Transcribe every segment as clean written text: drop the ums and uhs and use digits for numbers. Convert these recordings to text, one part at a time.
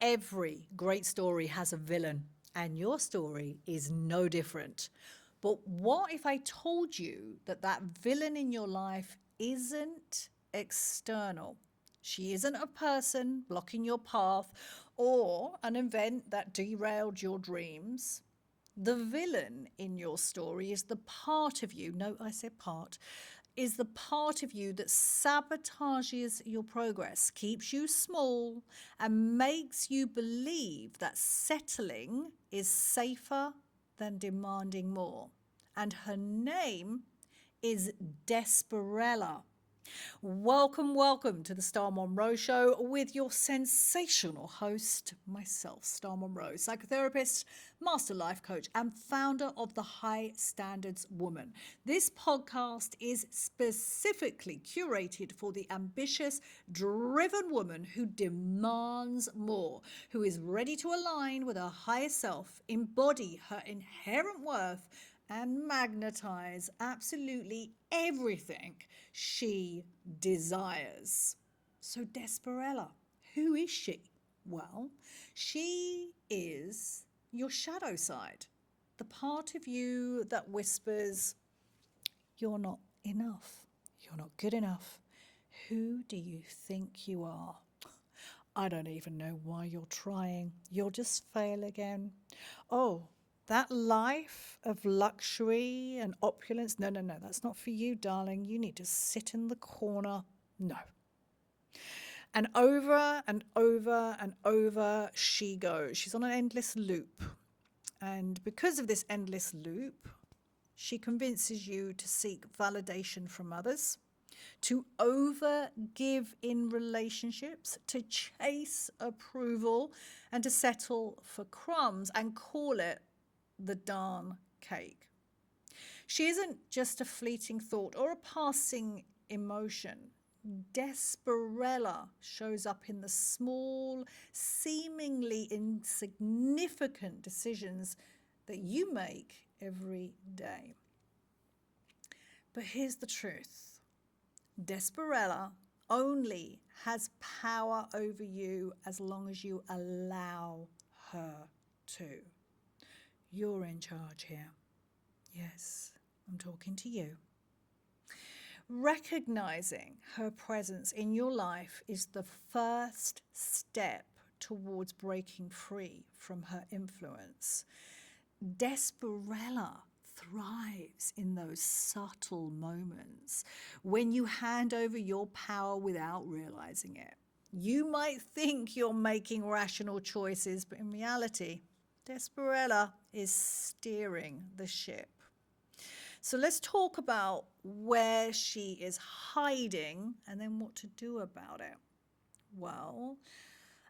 Every great story has a villain, and your story is no different. But what if I told you that that villain in your life isn't external? She isn't a person blocking your path or an event that derailed your dreams. The villain in your story is the part of you, no, I said part, is the part of you that sabotages your progress, keeps you small, and makes you believe that settling is safer than demanding more. And her name is Desperella. Welcome to the Star Monroe Show with your sensational host, myself, Star Monroe, psychotherapist, master life coach, and founder of the High Standards Woman. This podcast is specifically curated for the ambitious, driven woman who demands more, who is ready to align with her higher self, embody her inherent worth, and magnetize absolutely everything she desires. So, Desperella, who is she? Well, she is your shadow side, the part of you that whispers, "You're not enough. You're not good enough. Who do you think you are? I don't even know why you're trying. You'll just fail again. Oh, that life of luxury and opulence, no, that's not for you, darling. You need to sit in the corner." No. And over she goes. She's on an endless loop. And because of this endless loop, she convinces you to seek validation from others, to over give in relationships, to chase approval, and to settle for crumbs and call it the darn cake. She isn't just a fleeting thought or a passing emotion. Desperella shows up in the small, seemingly insignificant decisions that you make every day. But here's the truth. Desperella only has power over you as long as you allow her to. You're in charge here. Yes, I'm talking to you. Recognizing her presence in your life is the first step towards breaking free from her influence. Desperella thrives in those subtle moments when you hand over your power without realizing it. You might think you're making rational choices, but in reality, Desperella is steering the ship. So let's talk about where she is hiding and then what to do about it. Well,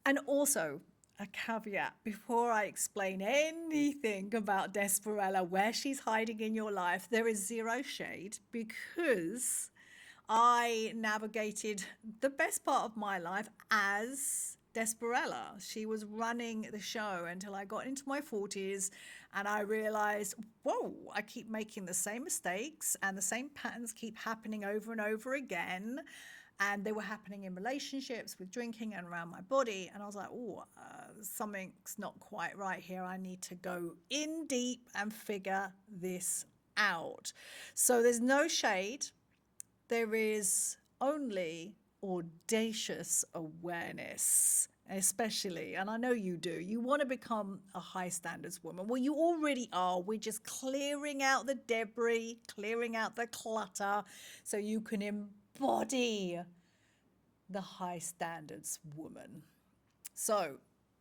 and also a caveat before I explain anything about Desperella, where she's hiding in your life, there is zero shade because I navigated the best part of my life as Desperella. She was running the show until I got into my 40s and I realized, whoa, I keep making the same mistakes and the same patterns keep happening over and over again. And they were happening in relationships, with drinking, and around my body. And I was like, something's not quite right here. I need to go in deep and figure this out. So there's no shade. There is only audacious awareness, especially, and I know you do. You want to become a high standards woman. Well, you already are. We're just clearing out the debris, clearing out the clutter so you can embody the high standards woman. So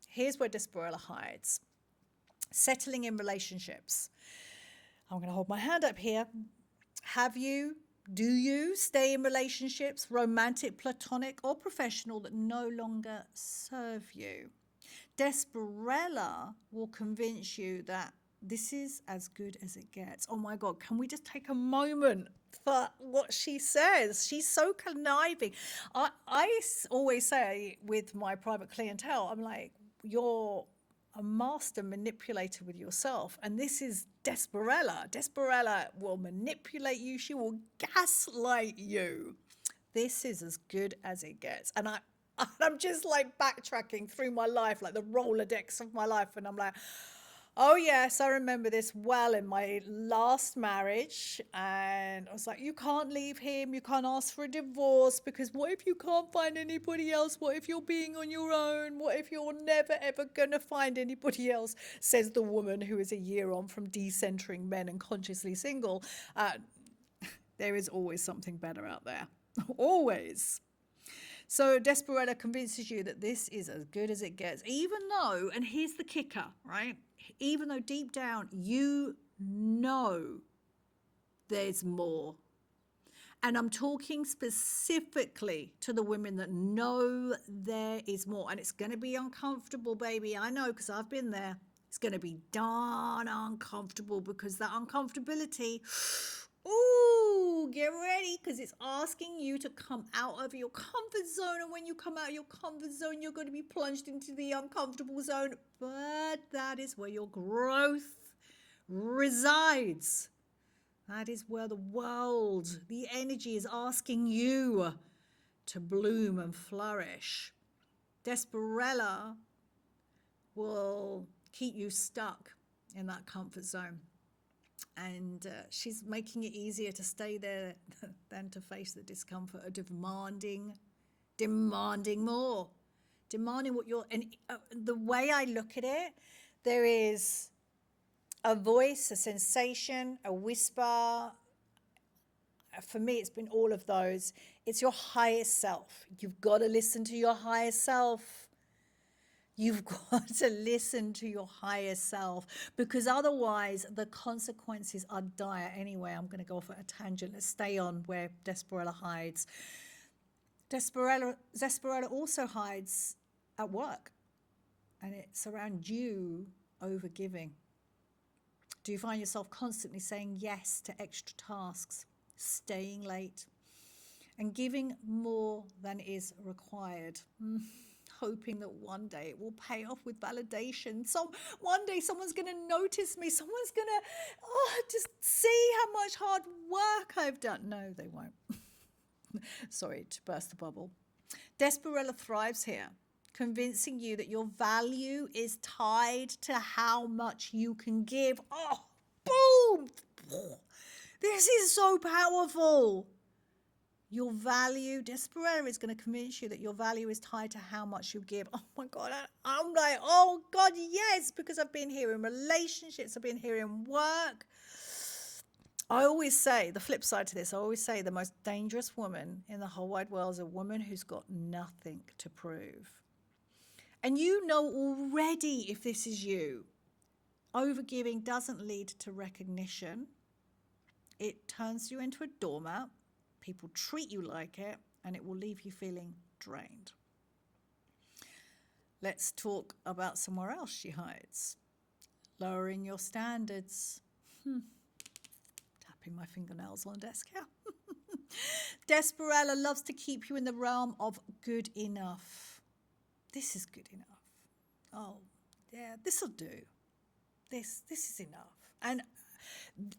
here's where Desperella hides. Settling in relationships. I'm going to hold my hand up here. Do you stay in relationships, romantic, platonic, or professional, that no longer serve you? Desperella will convince you that this is as good as it gets. Oh my God, can we just take a moment for what she says? She's so conniving. I always say with my private clientele, I'm like, you're a master manipulator with yourself. And this is Desperella. Desperella will manipulate you. She will gaslight you. This is as good as it gets. And And I'm just like backtracking through my life, like the Rolodex of my life. And I'm like, oh, yes, I remember this well in my last marriage. And I was like, you can't leave him. You can't ask for a divorce because what if you can't find anybody else? What if you're being on your own? What if you're never, ever going to find anybody else? Says the woman who is a year on from decentering men and consciously single. There is always something better out there. Always. So Desperella convinces you that this is as good as it gets, even though, and here's the kicker, right? Even though deep down you know there's more. And I'm talking specifically to the women that know there is more. And it's going to be uncomfortable, baby. I know, because I've been there. It's going to be darn uncomfortable because that uncomfortability, ooh, get ready, because it's asking you to come out of your comfort zone. And when you come out of your comfort zone, you're going to be plunged into the uncomfortable zone. But that is where your growth resides. That is where the world, the energy is asking you to bloom and flourish. Desperella will keep you stuck in that comfort zone. And she's making it easier to stay there than to face the discomfort of demanding more. Demanding what you're... And the way I look at it, there is a voice, a sensation, a whisper. For me, it's been all of those. It's your highest self. You've got to listen to your higher self. You've got to listen to your higher self, because otherwise the consequences are dire. Anyway, I'm going to go off at a tangent. Let's stay on where Desperella hides. Desperella also hides at work, and it's around you overgiving. Do you find yourself constantly saying yes to extra tasks, staying late, and giving more than is required? Hoping that one day it will pay off with validation. So one day someone's going to notice me. Someone's going to just see how much hard work I've done. No, they won't. Sorry to burst the bubble. Desperella thrives here, convincing you that your value is tied to how much you can give. Oh, boom! This is so powerful. Your value, Desperella is going to convince you that your value is tied to how much you give. Oh my God, I'm like, oh God, yes, because I've been here in relationships, I've been here in work. I always say, the flip side to this, I always say the most dangerous woman in the whole wide world is a woman who's got nothing to prove. And you know already if this is you. Overgiving doesn't lead to recognition. It turns you into a doormat. People treat you like it, and it will leave you feeling drained. Let's talk about somewhere else she hides. Lowering your standards. Tapping my fingernails on the desk here. Desperella loves to keep you in the realm of good enough. This is good enough. Oh, yeah, this'll do. This is enough. And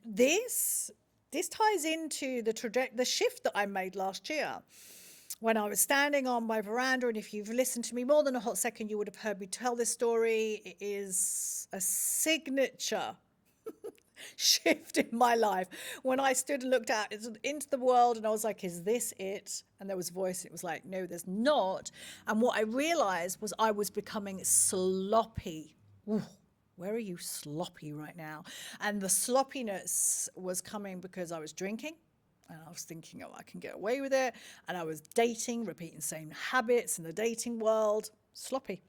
this ties into the shift that I made last year when I was standing on my veranda. And if you've listened to me more than a hot second, you would have heard me tell this story. It is a signature shift in my life when I stood and looked out into the world, and I was like, is this it? And there was a voice, and it was like, no, there's not. And what I realized was I was becoming sloppy. Ooh. Where are you sloppy right now? And the sloppiness was coming because I was drinking, and I was thinking, oh, I can get away with it. And I was dating, repeating the same habits in the dating world. Sloppy.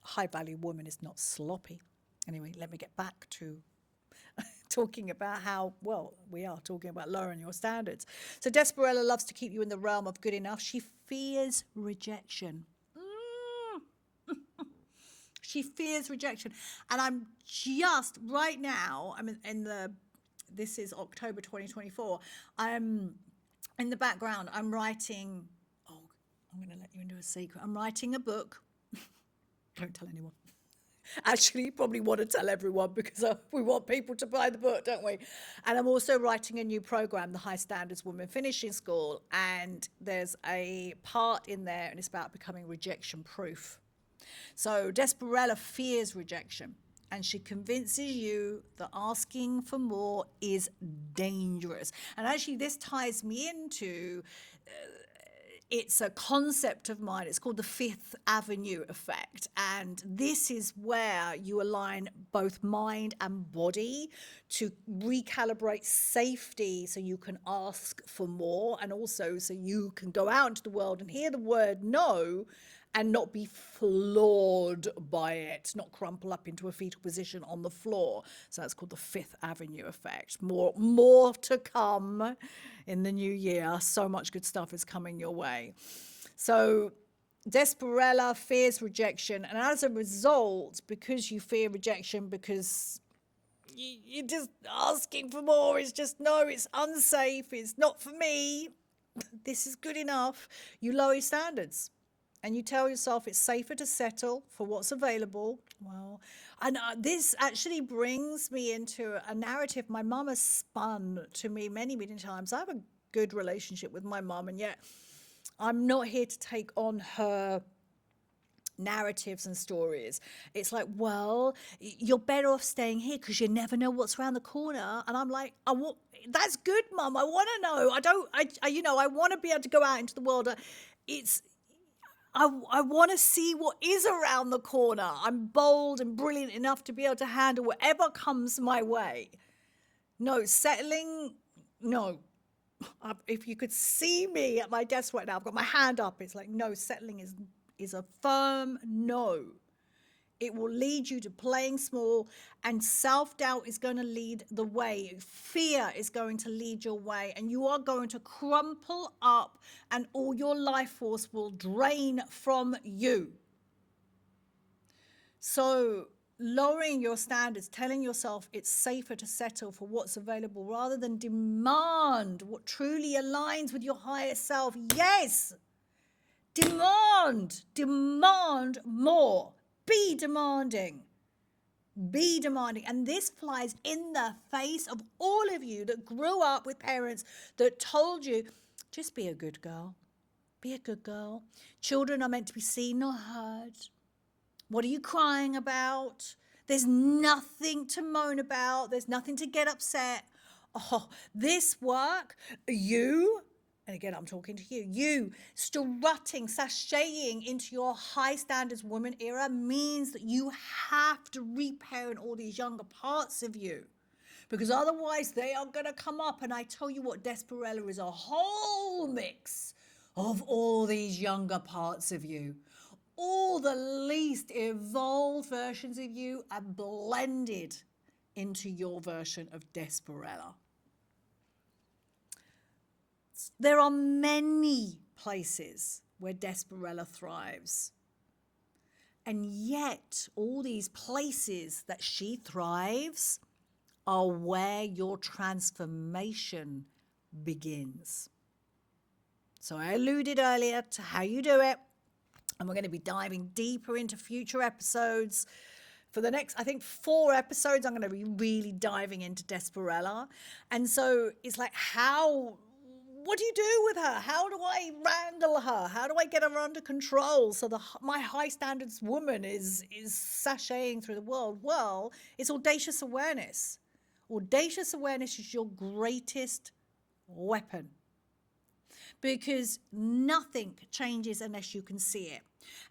A high-value woman is not sloppy. Anyway, let me get back to talking about how, well, we are talking about lowering your standards. So Desperella loves to keep you in the realm of good enough. She fears rejection. She fears rejection. And I'm just right now, this is October 2024. I'm in the background. I'm writing, I'm going to let you into a secret. I'm writing a book. Don't tell anyone. Actually, you probably want to tell everyone because we want people to buy the book, don't we? And I'm also writing a new program, the High Standards Women Finishing School. And there's a part in there, and it's about becoming rejection proof. So Desperella fears rejection, and she convinces you that asking for more is dangerous. And actually, this ties me into it's a concept of mine. It's called the Fifth Avenue effect. And this is where you align both mind and body to recalibrate safety so you can ask for more, and also so you can go out into the world and hear the word no and not be floored by it, not crumple up into a fetal position on the floor. So that's called the Fifth Avenue effect. More to come in the new year. So much good stuff is coming your way. So Desperella fears rejection, and as a result, because you fear rejection, because you're just asking for more, it's just no, it's unsafe, it's not for me, this is good enough, you lower your standards. And you tell yourself it's safer to settle for what's available. Well, and this actually brings me into a narrative my mum has spun to me many, many times. I have a good relationship with my mum, and yet I'm not here to take on her narratives and stories. It's like, well, you're better off staying here because you never know what's around the corner. And I'm like, that's good, mum. I want to know. I want to be able to go out into the world. I want to see what is around the corner. I'm bold and brilliant enough to be able to handle whatever comes my way. No, settling, no. If you could see me at my desk right now, I've got my hand up. It's like, no, settling is a firm no. It will lead you to playing small, and self-doubt is going to lead the way. Fear is going to lead your way, and you are going to crumple up, and all your life force will drain from you. So lowering your standards, telling yourself it's safer to settle for what's available rather than demand what truly aligns with your higher self. Yes, demand more. Be demanding. Be demanding. And this flies in the face of all of you that grew up with parents that told you, just be a good girl. Be a good girl. Children are meant to be seen, not heard. What are you crying about? There's nothing to moan about. There's nothing to get upset. Oh, this work, you, and again, I'm talking to you strutting, sashaying into your high standards woman era means that you have to reparent all these younger parts of you. Because otherwise they are going to come up. And I tell you what, Desperella is a whole mix of all these younger parts of you. All the least evolved versions of you are blended into your version of Desperella. There are many places where Desperella thrives. And yet, all these places that she thrives are where your transformation begins. So I alluded earlier to how you do it. And we're going to be diving deeper into future episodes. For the next, I think, 4 episodes, I'm going to be really diving into Desperella. And so it's like, what do you do with her? How do I wrangle her? How do I get her under control so my high standards woman is sashaying through the world? Well, it's audacious awareness. Audacious awareness is your greatest weapon. Because nothing changes unless you can see it.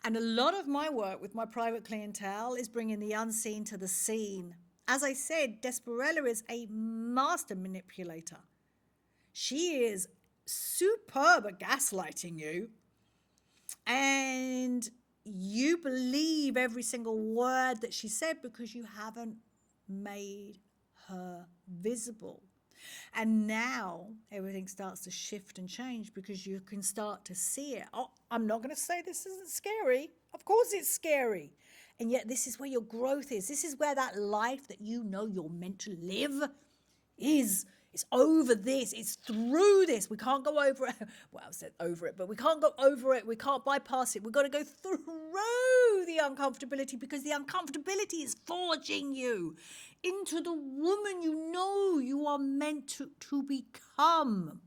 And a lot of my work with my private clientele is bringing the unseen to the seen. As I said, Desperella is a master manipulator. She is superb at gaslighting you. And you believe every single word that she said because you haven't made her visible. And now everything starts to shift and change because you can start to see it. Oh, I'm not going to say this isn't scary. Of course it's scary. And yet this is where your growth is. This is where that life that you know you're meant to live is It's over this. It's through this. We can't go over it. Well, I said over it, but we can't go over it. We can't bypass it. We've got to go through the uncomfortability, because the uncomfortability is forging you into the woman you know you are meant to become.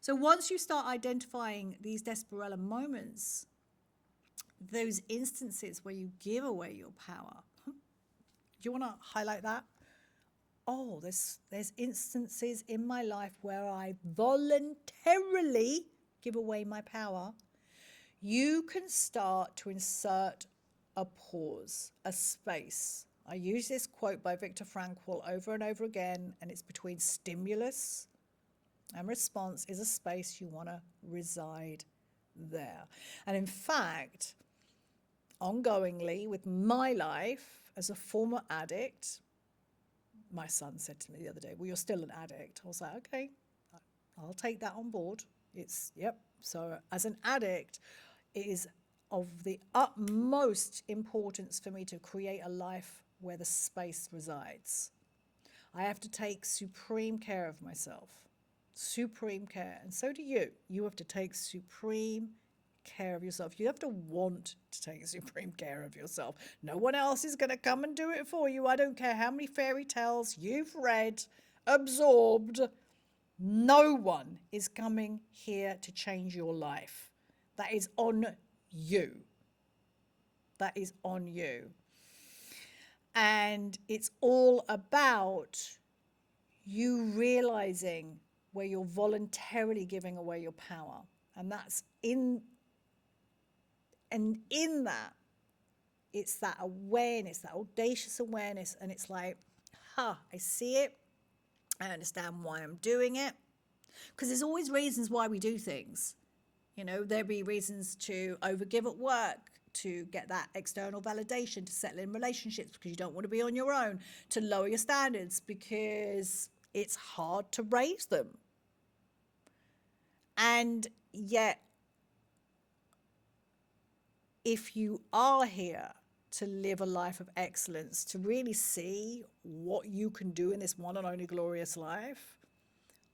So once you start identifying these Desperella moments, those instances where you give away your power, do you want to highlight that? Oh, there's instances in my life where I voluntarily give away my power. You can start to insert a pause, a space. I use this quote by Viktor Frankl over and over again, and it's between stimulus and response is a space you want to reside there. And in fact, ongoingly with my life as a former addict, my son said to me the other day, well, you're still an addict. I was like, okay, I'll take that on board. Yep. So as an addict, it is of the utmost importance for me to create a life where the space resides. I have to take supreme care of myself. Supreme care. And so do you. You have to take supreme care of yourself. You have to want to take supreme care of yourself. No one else is going to come and do it for you. I don't care how many fairy tales you've read, absorbed. No one is coming here to change your life. That is on you. That is on you. And it's all about you realizing where you're voluntarily giving away your power. And that's in that, it's that awareness, that audacious awareness. And it's like, I see it. I understand why I'm doing it. Because there's always reasons why we do things. You know, there'll be reasons to overgive at work, to get that external validation, to settle in relationships because you don't want to be on your own, to lower your standards because it's hard to raise them. And yet, if you are here to live a life of excellence, to really see what you can do in this one and only glorious life,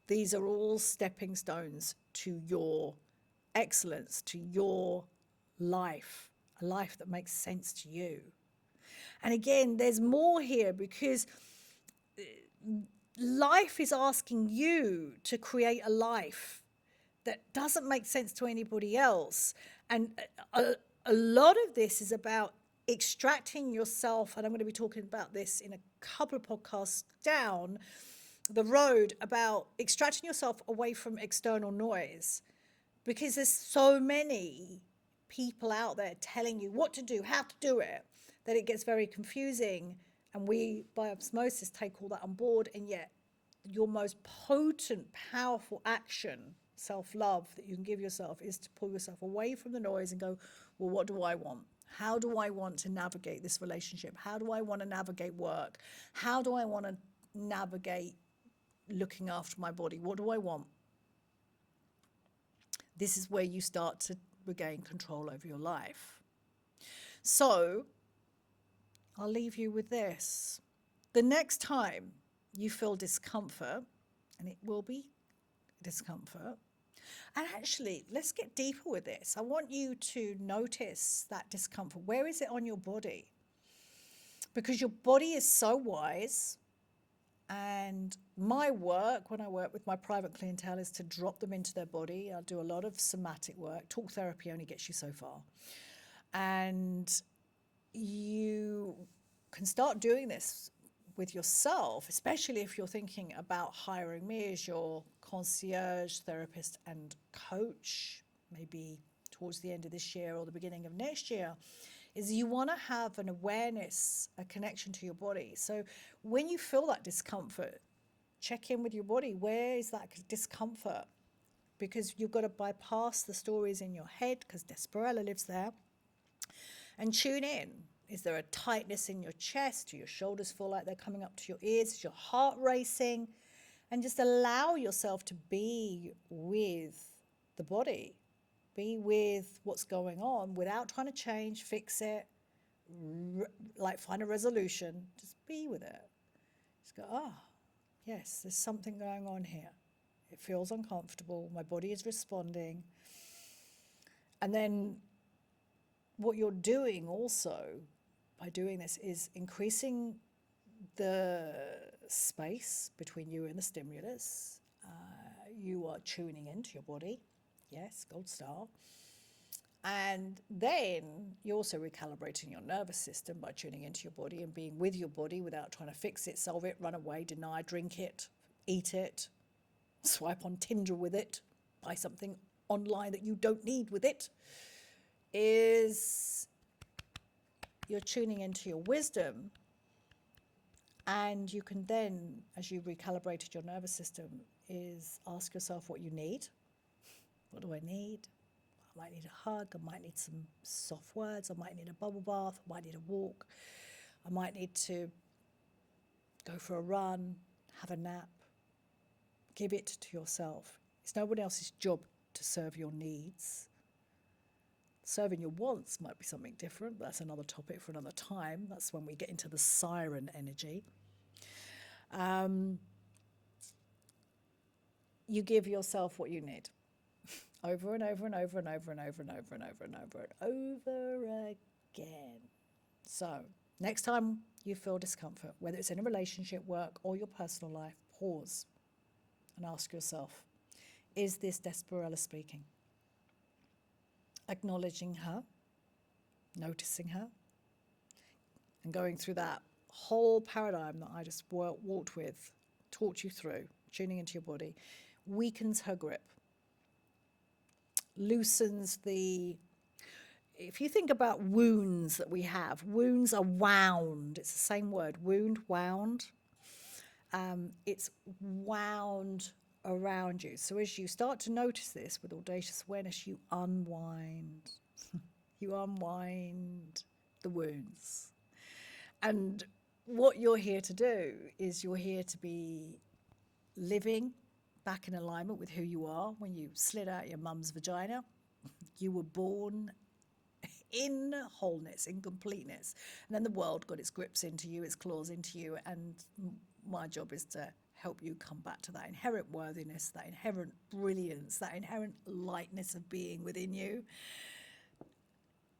these are all stepping stones to your excellence, to your life, a life that makes sense to you. And again, there's more here, because life is asking you to create a life that doesn't make sense to anybody else. And a lot of this is about extracting yourself, and I'm going to be talking about this in a couple of podcasts down the road, about extracting yourself away from external noise, because there's so many people out there telling you what to do, how to do it, that it gets very confusing. And we, by osmosis, take all that on board. And yet your most potent, powerful action, self-love, that you can give yourself is to pull yourself away from the noise and go, well, what do I want? How do I want to navigate this relationship? How do I want to navigate work? How do I want to navigate looking after my body? What do I want? This is where you start to regain control over your life. So I'll leave you with this. The next time you feel discomfort, and it will be discomfort, and actually, let's get deeper with this. I want you to notice that discomfort. Where is it on your body? Because your body is so wise. And my work, when I work with my private clientele, is to drop them into their body. I do a lot of somatic work. Talk therapy only gets you so far. And you can start doing this with yourself, especially if you're thinking about hiring me as your concierge therapist and coach, maybe towards the end of this year or the beginning of next year, is you want to have an awareness, a connection to your body. So when you feel that discomfort, check in with your body. Where is that discomfort? Because you've got to bypass the stories in your head, because Desperella lives there, and tune in. Is there a tightness in your chest? Do your shoulders feel like they're coming up to your ears? Is your heart racing? And just allow yourself to be with the body. Be with what's going on without trying to change, fix it, like find a resolution. Just be with it. Just go, Yes, there's something going on here. It feels uncomfortable. My body is responding. And then what you're doing also by doing this is increasing the space between you and the stimulus. You are tuning into your body. Yes, gold star. And then you're also recalibrating your nervous system by tuning into your body and being with your body without trying to fix it, solve it, run away, deny, drink it, eat it, swipe on Tinder with it, buy something online that you don't need with it. Is you're tuning into your wisdom, and you can then, as you've recalibrated your nervous system, is ask yourself what you need. What do I need? I might need a hug, I might need some soft words, I might need a bubble bath, I might need a walk, I might need to go for a run, have a nap. Give it to yourself. It's no one else's job to serve your needs. Serving your wants might be something different, but that's another topic for another time. That's when we get into the siren energy. You give yourself what you need. Over and over and over and over and over and over and over and over and over again. So next time you feel discomfort, whether it's in a relationship, work, or your personal life, pause and ask yourself, is this Desperella speaking? Acknowledging her, noticing her, and going through that whole paradigm that I just walked with, taught you through, tuning into your body, weakens her grip, loosens the... If you think about wounds that we have, wounds are wound. It's the same word, wound, wound. It's wound around you. So as you start to notice this with audacious awareness, you unwind. You unwind the wounds. And what you're here to do is you're here to be living back in alignment with who you are. When you slid out your mum's vagina, you were born in wholeness, in completeness. And then the world got its grips into you, its claws into you. And my job is to help you come back to that inherent worthiness, that inherent brilliance, that inherent lightness of being within you,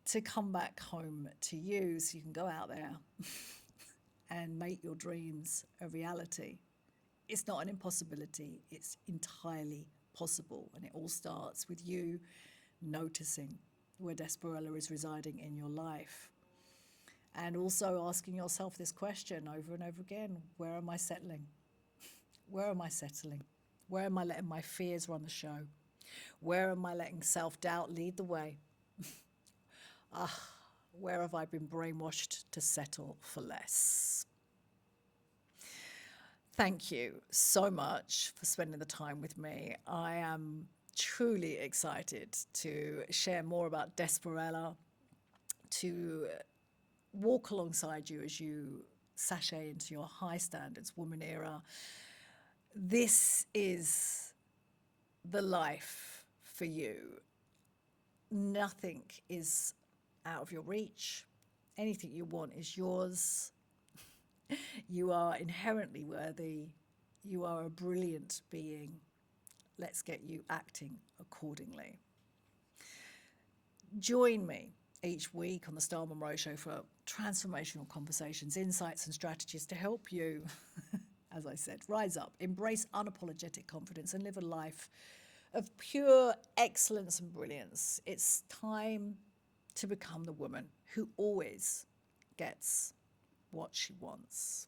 to come back home to you so you can go out there and make your dreams a reality. It's not an impossibility, it's entirely possible. And it all starts with you noticing where Desperella is residing in your life. And also asking yourself this question over and over again: where am I settling? Where am I settling? Where am I letting my fears run the show? Where am I letting self-doubt lead the way? Where have I been brainwashed to settle for less? Thank you so much for spending the time with me. I am truly excited to share more about Desperella, to walk alongside you as you sashay into your high standards woman era. This is the life for you. Nothing is out of your reach. Anything you want is yours. You are inherently worthy. You are a brilliant being. Let's get you acting accordingly. Join me each week on the Star Monroe Show for transformational conversations, insights and strategies to help you, as I said, rise up, embrace unapologetic confidence and live a life of pure excellence and brilliance. It's time to become the woman who always gets what she wants.